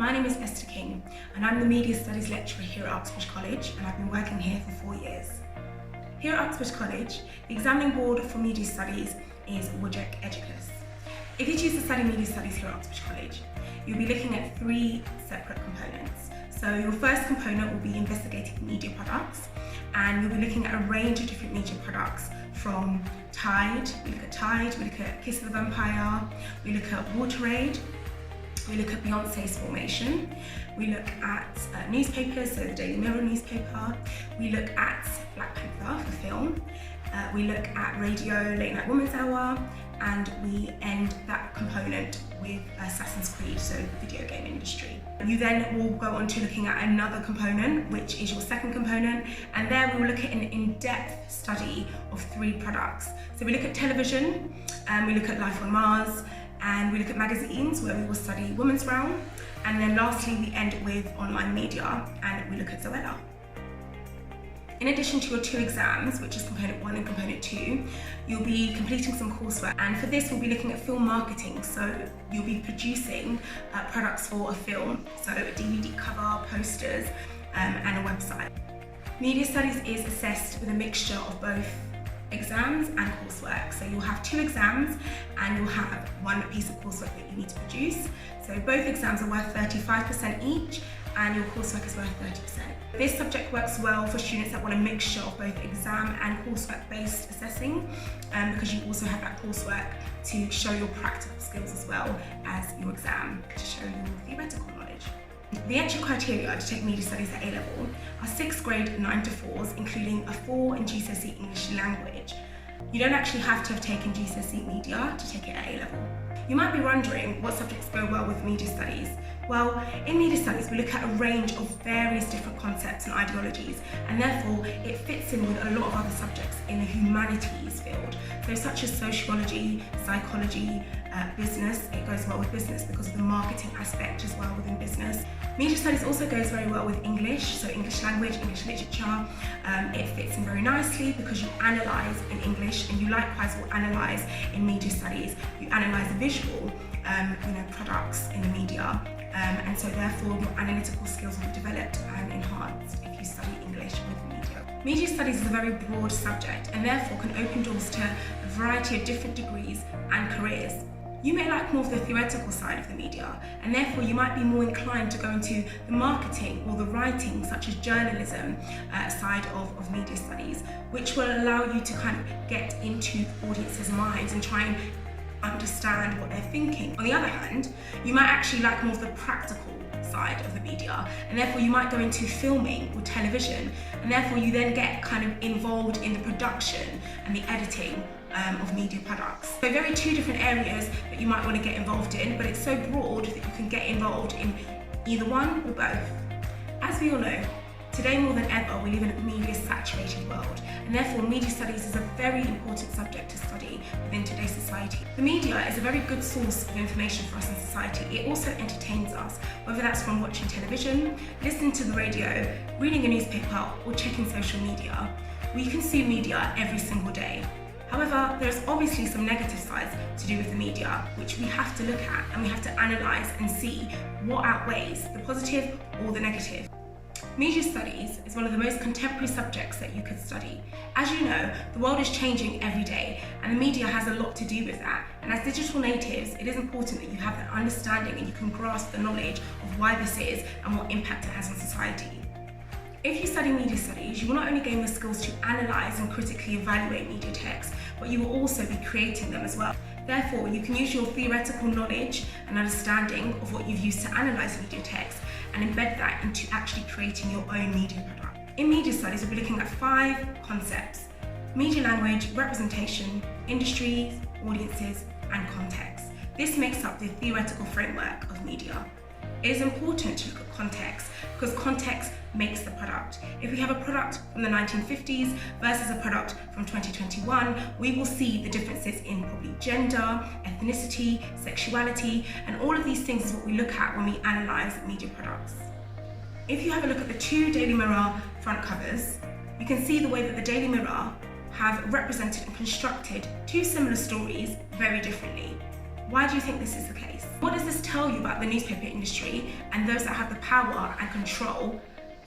My name is Esther King and I'm the Media Studies lecturer here at Uxbridge College, and I've been working here for 4 years. Here at Uxbridge College, the examining board for Media Studies is Wujek Educus. If you choose to study Media Studies here at Uxbridge College, you'll be looking at 3 separate components. So your first component will be investigating media products, and you'll be looking at a range of different media products from Tide, we look at Kiss of the Vampire, we look at WaterAid, we look at Beyonce's Formation, we look at newspapers, so the Daily Mirror newspaper, we look at Black Panther for film, we look at radio, Late Night Women's Hour, and we end that component with Assassin's Creed, so the video game industry. You then will go on to looking at another component, which is your second component, and there we will look at an in-depth study of 3 products. So we look at television, we look at Life on Mars, and we look at magazines, where we will study Women's Realm, and then lastly we end with online media, and we look at Zoella. In addition to your 2 exams, which is component 1 and component 2, you'll be completing some coursework, and for this we'll be looking at film marketing. So you'll be producing products for a film, so a DVD cover, posters, and a website. Media Studies is assessed with a mixture of both exams and coursework. So you'll have 2 exams and you'll have 1 piece of coursework that you need to produce. So both exams are worth 35% each, and your coursework is worth 30%. This subject works well for students that want a mixture of both exam and coursework-based assessing, because you also have that coursework to show your practical skills as well as your exam to show your theoretical knowledge. The entry criteria to take Media Studies at A-level are 6th grade 9 to 4s, including a 4 in GCSE English Language. You don't actually have to have taken GCSE Media to take it at A-level. You might be wondering what subjects go well with Media Studies. Well, in Media Studies we look at a range of various different concepts and ideologies, and therefore it fits in with a lot of other subjects in the humanities field. So such as sociology, psychology, business. It goes well with business because of the marketing aspect as well within business. Media Studies also goes very well with English, so English language, English literature. It fits in very nicely because you analyse in English, and you likewise will analyse in Media Studies. You analyse the visual products in the media, and so therefore your analytical skills will be developed and enhanced if you study English with media. Media Studies is a very broad subject and therefore can open doors to a variety of different degrees and careers. You may like more of the theoretical side of the media, and therefore you might be more inclined to go into the marketing or the writing, such as journalism side of Media Studies, which will allow you to kind of get into audiences' minds and try and understand what they're thinking. On the other hand, you might actually like more of the practical side of the media, and therefore you might go into filming or television, and therefore you then get kind of involved in the production and the editing of media products. So very 2 different areas that you might want to get involved in, but it's so broad that you can get involved in either one or both. As we all know, today more than ever we live in a media-saturated world, and therefore Media Studies is a very important subject to study within today's society. The media is a very good source of information for us in society. It also entertains us, whether that's from watching television, listening to the radio, reading a newspaper, or checking social media. We consume media every single day. However, there's obviously some negative sides to do with the media, which we have to look at, and we have to analyse and see what outweighs the positive or the negative. Media Studies is one of the most contemporary subjects that you could study. As you know, the world is changing every day, and the media has a lot to do with that. And as digital natives, it is important that you have that understanding and you can grasp the knowledge of why this is and what impact it has on society. If you study Media Studies, you will not only gain the skills to analyse and critically evaluate media texts, but you will also be creating them as well. Therefore, you can use your theoretical knowledge and understanding of what you've used to analyse media text and embed that into actually creating your own media product. In Media Studies, we'll be looking at 5 concepts: media language, representation, industries, audiences, and context. This makes up the theoretical framework of media. It is important to look at context because context makes the product. If we have a product from the 1950s versus a product from 2021, we will see the differences in probably gender, ethnicity, sexuality, and all of these things is what we look at when we analyse media products. If you have a look at the 2 Daily Mirror front covers, you can see the way that the Daily Mirror have represented and constructed 2 similar stories very differently. Why do you think this is the case? What does this tell you about the newspaper industry and those that have the power and control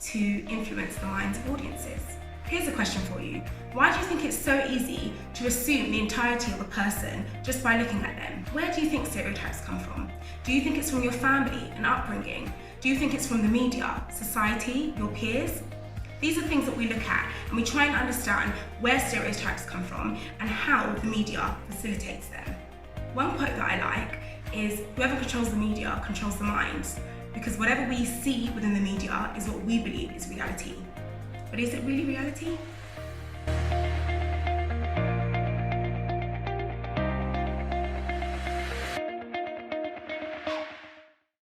to influence the minds of audiences? Here's a question for you. Why do you think it's so easy to assume the entirety of a person just by looking at them? Where do you think stereotypes come from? Do you think it's from your family and upbringing? Do you think it's from the media, society, your peers? These are things that we look at and we try and understand where stereotypes come from and how the media facilitates them. One quote that I like is, whoever controls the media controls the minds, because whatever we see within the media is what we believe is reality. But is it really reality?